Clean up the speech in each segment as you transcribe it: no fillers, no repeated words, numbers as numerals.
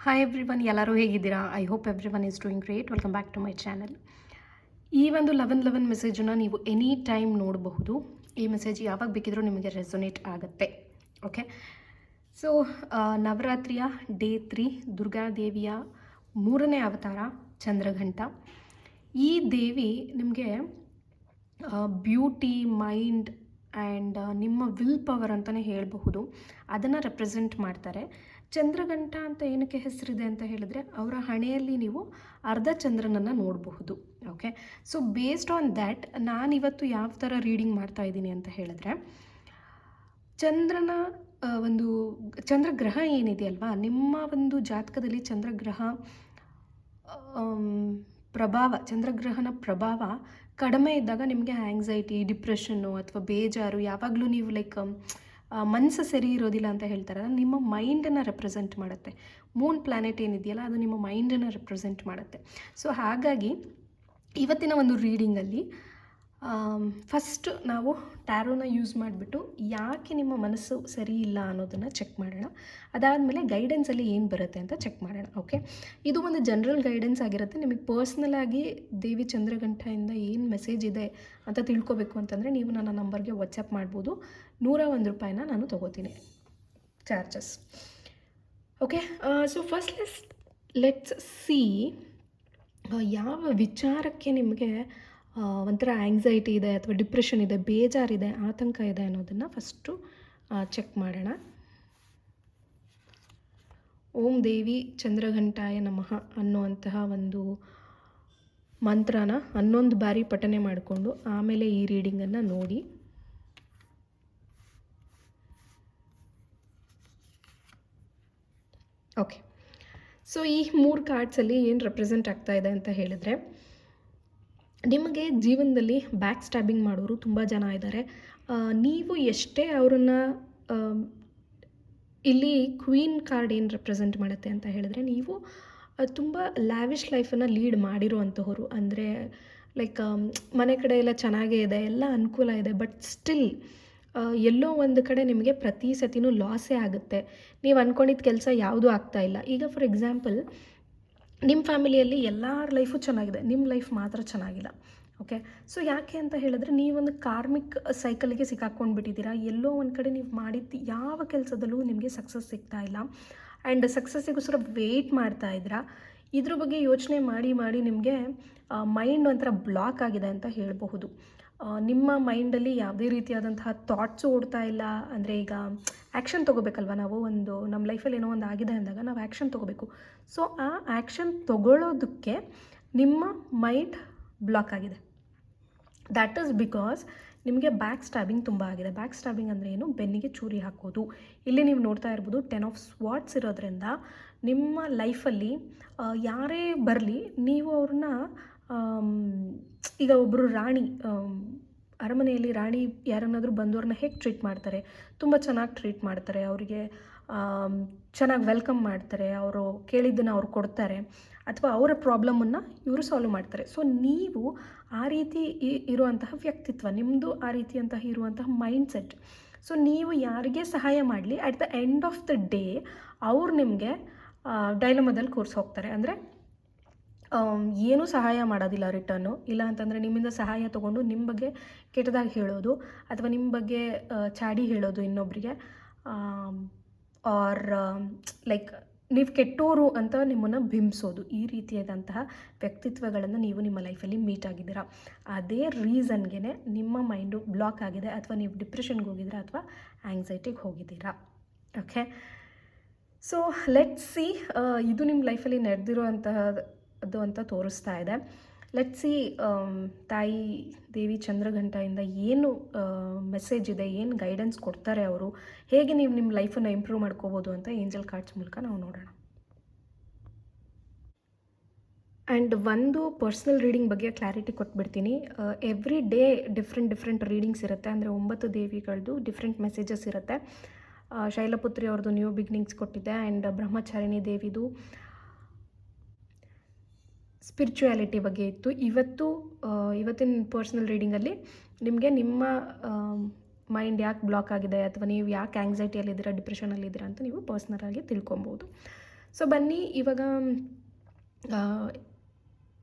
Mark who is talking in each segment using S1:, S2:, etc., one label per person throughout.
S1: Hi everyone, ಎಲ್ಲರೂ ಹೇಗಿದ್ದೀರಾ? I hope everyone is doing great. Welcome back to my channel. ಈ ಒಂದು 11 ಮೆಸೇಜನ್ನು ನೀವು ಎನಿ ಟೈಮ್ ನೋಡಬಹುದು. ಈ ಮೆಸೇಜ್ ಯಾವಾಗ ಬೇಕಿದ್ರೂ ನಿಮಗೆ ರೆಸೊನೇಟ್ ಆಗುತ್ತೆ. ಓಕೆ, ಸೊ ನವರಾತ್ರಿಯ ಡೇ 3, ದುರ್ಗಾದೇವಿಯ 3ನೇ ಅವತಾರ ಚಂದ್ರಘಂಟ. ಈ ದೇವಿ ನಿಮಗೆ ಬ್ಯೂಟಿ, ಮೈಂಡ್ ಆ್ಯಂಡ್ ನಿಮ್ಮ ವಿಲ್ ಪವರ್ ಅಂತಲೇ ಹೇಳಬಹುದು. ಅದನ್ನು ರೆಪ್ರೆಸೆಂಟ್ ಮಾಡ್ತಾರೆ. ಚಂದ್ರಘಂಟ ಅಂತ ಏನಕ್ಕೆ ಹೆಸರಿದೆ ಅಂತ ಹೇಳಿದ್ರೆ, ಅವರ ಹಣೆಯಲ್ಲಿ ನೀವು ಅರ್ಧ ಚಂದ್ರನನ್ನು ನೋಡಬಹುದು. Okay, so based on that ನಾನಿವತ್ತು ಯಾವ ಥರ ರೀಡಿಂಗ್ ಮಾಡ್ತಾ ಇದ್ದೀನಿ ಅಂತ ಹೇಳಿದ್ರೆ, ಚಂದ್ರನ ಒಂದು ಚಂದ್ರಗ್ರಹ ಏನಿದೆಯಲ್ವಾ, ನಿಮ್ಮ ಒಂದು ಜಾತಕದಲ್ಲಿ ಚಂದ್ರಗ್ರಹನ ಪ್ರಭಾವ ಕಡಿಮೆ ಇದ್ದಾಗ ನಿಮಗೆ ಆ್ಯಂಗ್ಸೈಟಿ, ಡಿಪ್ರೆಷನ್ನು ಅಥವಾ ಬೇಜಾರು, ಯಾವಾಗಲೂ ನೀವು ಮನಸ್ಸು ಸರಿ ಇರೋದಿಲ್ಲ ಅಂತ ಹೇಳ್ತಾರಲ್ಲ, ನಿಮ್ಮ ಮೈಂಡನ್ನು ರೆಪ್ರೆಸೆಂಟ್ ಮಾಡುತ್ತೆ. ಮೂನ್ ಪ್ಲ್ಯಾನೆಟ್ ಏನಿದೆಯಲ್ಲ, ಅದು ನಿಮ್ಮ ಮೈಂಡನ್ನು ರೆಪ್ರೆಸೆಂಟ್ ಮಾಡುತ್ತೆ. ಸೊ ಹಾಗಾಗಿ ಇವತ್ತಿನ ಒಂದು ರೀಡಿಂಗಲ್ಲಿ ಫಸ್ಟ್ ನಾವು ಟ್ಯಾರೋನ ಯೂಸ್ ಮಾಡಿಬಿಟ್ಟು ಯಾಕೆ ನಿಮ್ಮ ಮನಸ್ಸು ಸರಿ ಇಲ್ಲ ಅನ್ನೋದನ್ನು ಚೆಕ್ ಮಾಡೋಣ. ಅದಾದಮೇಲೆ ಗೈಡೆನ್ಸಲ್ಲಿ ಏನು ಬರುತ್ತೆ ಅಂತ ಚೆಕ್ ಮಾಡೋಣ. ಓಕೆ, ಇದು ಒಂದು ಜನರಲ್ ಗೈಡೆನ್ಸ್ ಆಗಿರುತ್ತೆ. ನಿಮಗೆ ಪರ್ಸ್ನಲ್ ಆಗಿ ದೇವಿ ಚಂದ್ರಘಂಟೆಯಿಂದ ಏನು ಮೆಸೇಜ್ ಇದೆ ಅಂತ ತಿಳ್ಕೊಬೇಕು ಅಂತಂದರೆ ನೀವು ನನ್ನ ನಂಬರ್ಗೆ ವಾಟ್ಸಪ್ ಮಾಡ್ಬೋದು. 101 ರೂಪಾಯಿನ ನಾನು ತೊಗೋತೀನಿ charges. Okay, so first let's see ಯಾವ ವಿಚಾರಕ್ಕೆ ನಿಮಗೆ ಒಂಥರ ಆ್ಯಂಗ್ಸೈಟಿ ಇದೆ ಅಥವಾ ಡಿಪ್ರೆಷನ್ ಇದೆ, ಬೇಜಾರಿದೆ, ಆತಂಕ ಇದೆ ಅನ್ನೋದನ್ನು ಫಸ್ಟು ಚೆಕ್ ಮಾಡೋಣ. ಓಂ ದೇವಿ ಚಂದ್ರಘಂಟಾಯ ನಮಃ ಅನ್ನುವಂತಹ ಒಂದು ಮಂತ್ರನ 11 ಬಾರಿ ಪಠನೆ ಮಾಡಿಕೊಂಡು ಆಮೇಲೆ ಈ ರೀಡಿಂಗನ್ನು ನೋಡಿ. ಓಕೆ, ಸೊ ಈ 3 ಕಾರ್ಡ್ಸಲ್ಲಿ ಏನು ರೆಪ್ರೆಸೆಂಟ್ ಆಗ್ತಾ ಇದೆ ಅಂತ ಹೇಳಿದ್ರೆ, ನಿಮಗೆ ಜೀವನದಲ್ಲಿ ಬ್ಯಾಕ್ ಸ್ಟ್ಯಾಬಿಂಗ್ ಮಾಡೋರು ತುಂಬ ಜನ ಇದ್ದಾರೆ. ನೀವು ಎಷ್ಟೇ ಅವರನ್ನು ಇಲ್ಲಿ ಕ್ವೀನ್ ಕಾರ್ಡ್ ಏನು ರೆಪ್ರೆಸೆಂಟ್ ಮಾಡುತ್ತೆ ಅಂತ ಹೇಳಿದ್ರೆ, ನೀವು ತುಂಬ ಲ್ಯಾವಿಶ್ ಲೈಫನ್ನು ಲೀಡ್ ಮಾಡಿರುವಂತಹವರು. ಅಂದರೆ ಲೈಕ್ ಮನೆ ಕಡೆ ಎಲ್ಲ ಚೆನ್ನಾಗೇ ಇದೆ, ಎಲ್ಲ ಅನುಕೂಲ ಇದೆ, ಬಟ್ ಸ್ಟಿಲ್ ಎಲ್ಲೋ ಒಂದು ಕಡೆ ನಿಮಗೆ ಪ್ರತಿ ಸತಿನೂ ಲಾಸೇ ಆಗುತ್ತೆ. ನೀವು ಅಂದ್ಕೊಂಡಿದ್ದ ಕೆಲಸ ಯಾವುದೂ ಆಗ್ತಾಯಿಲ್ಲ. ಈಗ ಫಾರ್ ಎಕ್ಸಾಂಪಲ್, ನಿಮ್ಮ ಫ್ಯಾಮಿಲಿಯಲ್ಲಿ ಎಲ್ಲರ ಲೈಫು ಚೆನ್ನಾಗಿದೆ, ನಿಮ್ಮ ಲೈಫ್ ಮಾತ್ರ ಚೆನ್ನಾಗಿಲ್ಲ. ಓಕೆ, ಸೊ ಯಾಕೆ ಅಂತ ಹೇಳಿದ್ರೆ, ನೀವೊಂದು ಕಾರ್ಮಿಕ್ ಸೈಕಲ್ಗೆ ಸಿಕ್ಕಾಕ್ಕೊಂಡ್ಬಿಟ್ಟಿದ್ದೀರಾ. ಎಲ್ಲೋ ಒಂದು ಕಡೆ ನೀವು ಮಾಡಿದ್ದು ಯಾವ ಕೆಲಸದಲ್ಲೂ ನಿಮಗೆ ಸಕ್ಸಸ್ ಸಿಗ್ತಾ ಇಲ್ಲ, ಆ್ಯಂಡ್ ಸಕ್ಸಸ್ಸಿಗೋಸ್ಕರ ವೆಯ್ಟ್ ಮಾಡ್ತಾ ಇದ್ದೀರಾ. ಇದ್ರ ಬಗ್ಗೆ ಯೋಚನೆ ಮಾಡಿ ಮಾಡಿ ನಿಮಗೆ ಮೈಂಡ್ ಒಂಥರ ಬ್ಲಾಕ್ ಆಗಿದೆ ಅಂತ ಹೇಳಬಹುದು. ನಿಮ್ಮ ಮೈಂಡಲ್ಲಿ ಯಾವುದೇ ರೀತಿಯಾದಂತಹ ಥಾಟ್ಸು ಓಡ್ತಾ ಇಲ್ಲ. ಅಂದರೆ ಈಗ ಆ್ಯಕ್ಷನ್ ತೊಗೋಬೇಕಲ್ವ, ನಾವು ನಮ್ಮ ಲೈಫಲ್ಲಿ ಏನೋ ಒಂದು ಆಗಿದೆ ಅಂದಾಗ ನಾವು ಆ್ಯಕ್ಷನ್ ತೊಗೋಬೇಕು. ಸೊ ಆ ಆ್ಯಕ್ಷನ್ ತೊಗೊಳ್ಳೋದಕ್ಕೆ ನಿಮ್ಮ ಮೈಂಡ್ ಬ್ಲಾಕ್ ಆಗಿದೆ. ದ್ಯಾಟ್ ಈಸ್ ಬಿಕಾಸ್ ನಿಮಗೆ ಬ್ಯಾಕ್ ಸ್ಟ್ಯಾಬಿಂಗ್ ತುಂಬ ಆಗಿದೆ. ಬ್ಯಾಕ್ ಸ್ಟ್ಯಾಬಿಂಗ್ ಅಂದರೆ ಏನು? ಬೆನ್ನಿಗೆ ಚೂರಿ ಹಾಕೋದು. ಇಲ್ಲಿ ನೀವು ನೋಡ್ತಾ ಇರ್ಬೋದು 10 ಆಫ್ ಸ್ವಾರ್ಡ್ಸ್ ಇರೋದ್ರಿಂದ ನಿಮ್ಮ ಲೈಫಲ್ಲಿ ಯಾರೇ ಬರಲಿ, ನೀವು ಅವ್ರನ್ನ ಈಗ ಒಬ್ಬರು ರಾಣಿ, ಅರಮನೆಯಲ್ಲಿ ರಾಣಿ ಯಾರನ್ನಾದರೂ ಬಂದವ್ರನ್ನ ಹೇಗೆ ಟ್ರೀಟ್ ಮಾಡ್ತಾರೆ? ತುಂಬ ಚೆನ್ನಾಗಿ ಟ್ರೀಟ್ ಮಾಡ್ತಾರೆ. ಅವರಿಗೆ ಚೆನ್ನಾಗಿ ವೆಲ್ಕಮ್ ಮಾಡ್ತಾರೆ, ಅವರು ಕೇಳಿದ್ದನ್ನು ಅವ್ರು ಕೊಡ್ತಾರೆ, ಅಥವಾ ಅವರ ಪ್ರಾಬ್ಲಮನ್ನು ಇವರು ಸಾಲ್ವ್ ಮಾಡ್ತಾರೆ. ಸೊ ನೀವು ಆ ರೀತಿ ಇರುವಂತಹ ವ್ಯಕ್ತಿತ್ವ ನಿಮ್ಮದು, ಆ ರೀತಿಯಂತಹ ಇರುವಂತಹ ಮೈಂಡ್ಸೆಟ್. ಸೊ ನೀವು ಯಾರಿಗೆ ಸಹಾಯ ಮಾಡಲಿ, at the end of the day ಅವ್ರು ನಿಮಗೆ ಡೈಲಮದಲ್ಲಿ ಕೂರಿಸಿ ಹೋಗ್ತಾರೆ. ಅಂದರೆ ಏನೂ ಸಹಾಯ ಮಾಡೋದಿಲ್ಲ ರಿಟರ್ನು. ಇಲ್ಲ ಅಂತಂದರೆ ನಿಮ್ಮಿಂದ ಸಹಾಯ ತೊಗೊಂಡು ನಿಮ್ಮ ಬಗ್ಗೆ ಕೆಟ್ಟದಾಗಿ ಹೇಳೋದು, ಅಥವಾ ನಿಮ್ಮ ಬಗ್ಗೆ ಚಾಡಿ ಹೇಳೋದು ಇನ್ನೊಬ್ಬರಿಗೆ, ಆರ್ ಲೈಕ್ ನೀವು ಕೆಟ್ಟೋರು ಅಂತ ನಿಮ್ಮನ್ನು ಬಿಂಬಿಸೋದು. ಈ ರೀತಿಯಾದಂತಹ ವ್ಯಕ್ತಿತ್ವಗಳನ್ನು ನೀವು ನಿಮ್ಮ ಲೈಫಲ್ಲಿ ಮೀಟ್ ಆಗಿದ್ದೀರಾ. ಅದೇ ರೀಸನ್ಗೆ ನಿಮ್ಮ ಮೈಂಡು ಬ್ಲಾಕ್ ಆಗಿದೆ, ಅಥವಾ ನೀವು ಡಿಪ್ರೆಷನ್ಗೆ ಹೋಗಿದ್ದೀರಾ, ಅಥವಾ ಆ್ಯಂಗ್ಸೈಟಿಗೆ ಹೋಗಿದ್ದೀರಾ. ಓಕೆ, ಸೊ ಲೆಟ್ಸ್ ಸಿ ಇದು ನಿಮ್ಮ ಲೈಫಲ್ಲಿ ನಡೆದಿರುವಂತಹದ್ದು ಅಂತ ತೋರಿಸ್ತಾ ಇದೆ. ಲೆಟ್ಸ್ ಸಿ ತಾಯಿ ದೇವಿ ಚಂದ್ರಘಂಟೆಯಿಂದ ಏನು ಮೆಸೇಜ್ ಇದೆ, ಏನು ಗೈಡೆನ್ಸ್ ಕೊಡ್ತಾರೆ ಅವರು, ಹೇಗೆ ನೀವು ನಿಮ್ಮ ಲೈಫನ್ನು ಇಂಪ್ರೂವ್ ಮಾಡ್ಕೋಬೋದು ಅಂತ ಏಂಜಲ್ ಕಾರ್ಡ್ಸ್ ಮೂಲಕ ನಾವು ನೋಡೋಣ. ಆ್ಯಂಡ್ ಒಂದು ಪರ್ಸ್ನಲ್ ರೀಡಿಂಗ್ ಬಗ್ಗೆ ಕ್ಲಾರಿಟಿ ಕೊಟ್ಬಿಡ್ತೀನಿ. ಎವ್ರಿ ಡೇ ಡಿಫ್ರೆಂಟ್ ರೀಡಿಂಗ್ಸ್ ಇರುತ್ತೆ. ಅಂದರೆ 9 ದೇವಿಗಳದ್ದು ಡಿಫ್ರೆಂಟ್ ಮೆಸೇಜಸ್ ಇರುತ್ತೆ. ಶೈಲಪುತ್ರಿ ಅವ್ರದ್ದು ನ್ಯೂ ಬಿಗಿನಿಂಗ್ಸ್ ಕೊಟ್ಟಿದ್ದೆ, ಆ್ಯಂಡ್ ಬ್ರಹ್ಮಚಾರಿಣಿ ದೇವಿದು ಸ್ಪಿರಿಚುಯಾಲಿಟಿ ಬಗ್ಗೆ ಇತ್ತು. ಇವತ್ತಿನ ಪರ್ಸ್ನಲ್ ರೀಡಿಂಗಲ್ಲಿ ನಿಮಗೆ ನಿಮ್ಮ ಮೈಂಡ್ ಯಾಕೆ ಬ್ಲಾಕ್ ಆಗಿದೆ ಅಥವಾ ನೀವು ಯಾಕೆ ಆ್ಯಂಗ್ಸೈಟಿಯಲ್ಲಿದ್ದೀರಾ, ಡಿಪ್ರೆಷನಲ್ಲಿದ್ದೀರಾ ಅಂತ ನೀವು ಪರ್ಸ್ನಲಾಗಿ ತಿಳ್ಕೊಬೋದು. ಸೊ ಬನ್ನಿ ಇವಾಗ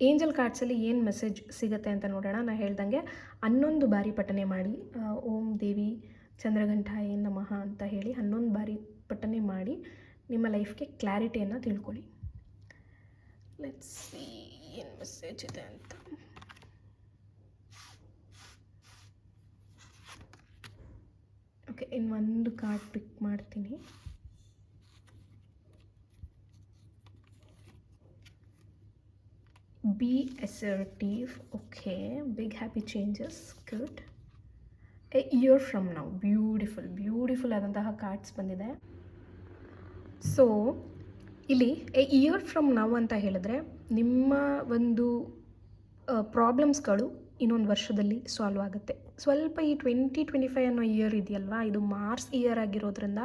S1: ಏಂಜಲ್ ಕಾರ್ಡ್ಸಲ್ಲಿ ಏನು ಮೆಸೇಜ್ ಸಿಗುತ್ತೆ ಅಂತ ನೋಡೋಣ. ನಾನು ಹೇಳ್ದಂಗೆ 11 ಬಾರಿ ಪಠನೆ ಮಾಡಿ, ಓಂ ದೇವಿ ಚಂದ್ರಘಂಟಾಯ ನಮಃ ಅಂತ ಹೇಳಿ 11 ಬಾರಿ ಪಠನೆ ಮಾಡಿ ನಿಮ್ಮ ಲೈಫ್ಗೆ ಕ್ಲಾರಿಟಿಯನ್ನು ತಿಳ್ಕೊಳ್ಳಿ. ಲೆಟ್ಸ್ ಸಿ ಏನು ಮೆಸೇಜ್ ಇದೆ ಅಂತ. ಓಕೆ, ಇನ್ನೊಂದು ಕಾರ್ಡ್ ಪಿಕ್ ಮಾಡ್ತೀನಿ. Be assertive. Okay, big happy changes. Good. A year from now. Beautiful ಆದಂತಹ ಕಾರ್ಡ್ಸ್ ಬಂದಿದೆ. ಸೊ ಇಲ್ಲಿ ಎ ಇಯರ್ ಫ್ರಮ್ ನೌ ಅಂತ ಹೇಳಿದ್ರೆ ನಿಮ್ಮ ಒಂದು ಪ್ರಾಬ್ಲಮ್ಸ್ಗಳು ಇನ್ನೊಂದು ವರ್ಷದಲ್ಲಿ ಸಾಲ್ವ್ ಆಗುತ್ತೆ. ಸ್ವಲ್ಪ ಈ 2025 ಅನ್ನೋ ಇಯರ್ ಇದೆಯಲ್ವಾ, ಇದು ಮಾರ್ಸ್ ಇಯರ್ ಆಗಿರೋದ್ರಿಂದ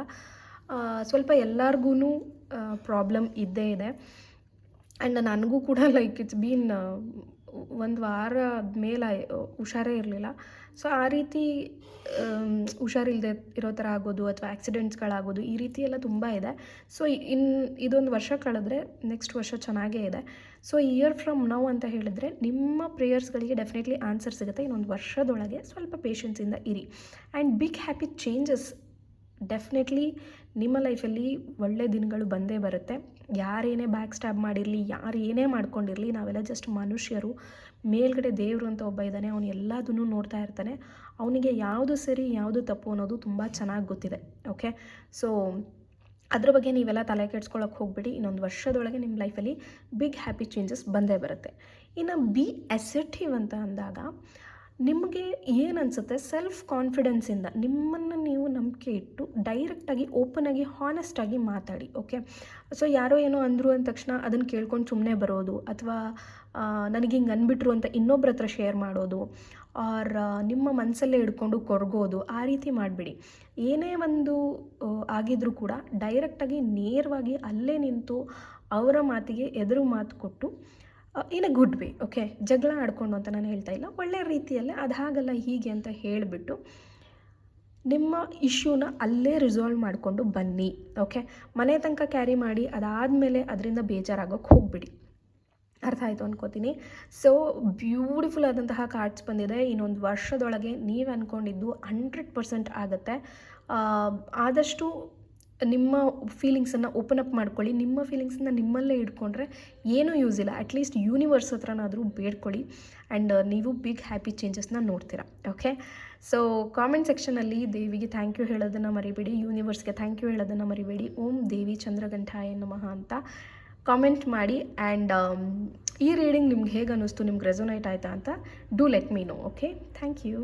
S1: ಸ್ವಲ್ಪ ಎಲ್ಲರಿಗೂ ಪ್ರಾಬ್ಲಮ್ ಇದ್ದೇ ಇದೆ. ಆ್ಯಂಡ್ ನನಗೂ ಕೂಡ ಲೈಕ್ ಇಟ್ಸ್ ಬೀನ್ ಒಂದು ವಾರ ಮೇಲೆ ಹುಷಾರೇ ಇರಲಿಲ್ಲ. ಸೊ ಆ ರೀತಿ ಹುಷಾರಿಲ್ಲದೆ ಇರೋ ಥರ ಆಗೋದು ಅಥವಾ ಆ್ಯಕ್ಸಿಡೆಂಟ್ಸ್ಗಳಾಗೋದು ಈ ರೀತಿ ಎಲ್ಲ ತುಂಬ ಇದೆ. ಸೊ ಇದೊಂದು ವರ್ಷ ಕಳೆದ್ರೆ ನೆಕ್ಸ್ಟ್ ವರ್ಷ ಚೆನ್ನಾಗೇ ಇದೆ. ಸೊ ಇಯರ್ ಫ್ರಮ್ ನೌ ಅಂತ ಹೇಳಿದರೆ ನಿಮ್ಮ ಪ್ರೇಯರ್ಸ್ಗಳಿಗೆ ಡೆಫಿನೆಟ್ಲಿ ಆನ್ಸರ್ ಸಿಗುತ್ತೆ. ಇನ್ನೊಂದು ವರ್ಷದೊಳಗೆ ಸ್ವಲ್ಪ ಪೇಷನ್ಸಿಂದ ಇರಿ. And big happy changes definitely ನಿಮ್ಮ ಲೈಫಲ್ಲಿ ಒಳ್ಳೆ ದಿನಗಳು ಬಂದೇ ಬರುತ್ತೆ. ಯಾರೇನೇ ಬ್ಯಾಕ್ ಸ್ಟ್ಯಾಬ್ ಮಾಡಿರಲಿ, ಯಾರು ಏನೇ ಮಾಡ್ಕೊಂಡಿರಲಿ, ನಾವೆಲ್ಲ ಜಸ್ಟ್ ಮನುಷ್ಯರು. ಮೇಲ್ಗಡೆ ದೇವರು ಅಂತ ಒಬ್ಬ ಇದ್ದಾನೆ, ಅವನು ಎಲ್ಲದನ್ನೂ ನೋಡ್ತಾ ಇರ್ತಾನೆ. ಅವನಿಗೆ ಯಾವುದು ಸರಿ ಯಾವುದು ತಪ್ಪು ಅನ್ನೋದು ತುಂಬ ಚೆನ್ನಾಗಿ ಗೊತ್ತಿದೆ. ಓಕೆ, ಸೊ ಅದ್ರ ಬಗ್ಗೆ ನೀವೆಲ್ಲ ತಲೆ ಕೆಡ್ಸ್ಕೊಳ್ಳೋಕೆ ಹೋಗ್ಬಿಡಿ. ಇನ್ನೊಂದು ವರ್ಷದೊಳಗೆ ನಿಮ್ಮ ಲೈಫಲ್ಲಿ ಬಿಗ್ ಹ್ಯಾಪಿ ಚೇಂಜಸ್ ಬಂದೇ ಬರುತ್ತೆ. ಇನ್ನು ಬಿ ಅಸರ್ಟಿವ್ ಅಂತ ಅಂದಾಗ ನಿಮಗೆ ಏನು ಅನಿಸುತ್ತೆ, ಸೆಲ್ಫ್ ಕಾನ್ಫಿಡೆನ್ಸಿಂದ ನಿಮ್ಮನ್ನು ನೀವು ನಂಬಿಕೆ ಇಟ್ಟು ಡೈರೆಕ್ಟಾಗಿ ಓಪನಾಗಿ ಹಾನೆಸ್ಟಾಗಿ ಮಾತಾಡಿ. ಓಕೆ, ಸೊ ಯಾರೋ ಏನೋ ಅಂದರು ಅಂದ ತಕ್ಷಣ ಅದನ್ನು ಕೇಳ್ಕೊಂಡು ಸುಮ್ಮನೆ ಬರೋದು ಅಥವಾ ನನಗೆ ಹಿಂಗೆ ಅಂದ್ಬಿಟ್ರು ಅಂತ ಇನ್ನೊಬ್ಬರ ಹತ್ರ ಶೇರ್ ಮಾಡೋದು, ಆರ್ ನಿಮ್ಮ ಮನಸ್ಸಲ್ಲೇ ಹಿಡ್ಕೊಂಡು ಕೊರಗೋದು, ಆ ರೀತಿ ಮಾಡಿಬಿಡಿ. ಏನೇ ಒಂದು ಆಗಿದ್ರೂ ಕೂಡ ಡೈರೆಕ್ಟಾಗಿ ನೇರವಾಗಿ ಅಲ್ಲೇ ನಿಂತು ಅವರ ಮಾತಿಗೆ ಎದುರು ಮಾತು ಕೊಟ್ಟು in a good way. Okay, ಜಗಳ ಆಡ್ಕೊಂಡು ಅಂತ ನಾನು ಹೇಳ್ತಾ ಇಲ್ಲ, ಒಳ್ಳೆಯ ರೀತಿಯಲ್ಲೇ ಅದು ಹಾಗಲ್ಲ ಹೀಗೆ ಅಂತ ಹೇಳಿಬಿಟ್ಟು ನಿಮ್ಮ ಇಶ್ಯೂನ ಅಲ್ಲೇ ರಿಸಾಲ್ವ್ ಮಾಡಿಕೊಂಡು ಬನ್ನಿ. ಓಕೆ, ಮನೆ ತನಕ ಕ್ಯಾರಿ ಮಾಡಿ ಅದಾದಮೇಲೆ ಅದರಿಂದ ಬೇಜಾರಾಗೋಕ್ಕೆ ಹೋಗ್ಬಿಡಿ. ಅರ್ಥ ಆಯಿತು ಅನ್ಕೋತೀನಿ. ಸೊ ಬ್ಯೂಟಿಫುಲ್ ಆದಂತಹ ಕಾರ್ಡ್ಸ್ ಬಂದಿದೆ. ಇನ್ನೊಂದು ವರ್ಷದೊಳಗೆ ನೀವು ಅಂದ್ಕೊಂಡಿದ್ದು 100% ಆಗುತ್ತೆ. ಆದಷ್ಟು ನಿಮ್ಮ ಫೀಲಿಂಗ್ಸನ್ನು ಓಪನ್ ಅಪ್ ಮಾಡ್ಕೊಳ್ಳಿ. ನಿಮ್ಮ ಫೀಲಿಂಗ್ಸನ್ನು ನಿಮ್ಮಲ್ಲೇ ಇಟ್ಕೊಂಡ್ರೆ ಏನೂ ಯೂಸ್ ಇಲ್ಲ. ಅಟ್ಲೀಸ್ಟ್ ಯೂನಿವರ್ಸ್ ಹತ್ರನಾದರೂ ಬೇಡ್ಕೊಳ್ಳಿ ಆ್ಯಂಡ್ ನೀವು ಬಿಗ್ ಹ್ಯಾಪಿ ಚೇಂಜಸ್ನ ನೋಡ್ತೀರಾ. ಓಕೆ, ಸೊ ಕಾಮೆಂಟ್ ಸೆಕ್ಷನಲ್ಲಿ ದೇವಿಗೆ ಥ್ಯಾಂಕ್ ಯು ಹೇಳೋದನ್ನು ಮರಿಬೇಡಿ, ಯೂನಿವರ್ಸ್ಗೆ ಥ್ಯಾಂಕ್ ಯು ಹೇಳೋದನ್ನು ಮರಿಬೇಡಿ. ಓಂ ದೇವಿ ಚಂದ್ರಘಂಟಾಯ ನಮಃ ಅಂತ ಕಾಮೆಂಟ್ ಮಾಡಿ. ಆ್ಯಂಡ್ ಈ ರೀಡಿಂಗ್ ನಿಮ್ಗೆ ಹೇಗೆ ಅನ್ನಿಸ್ತು, ನಿಮ್ಗೆ ರೆಸೊನೇಟ್ ಆಯಿತಾ ಅಂತ do let me know. Okay, thank you.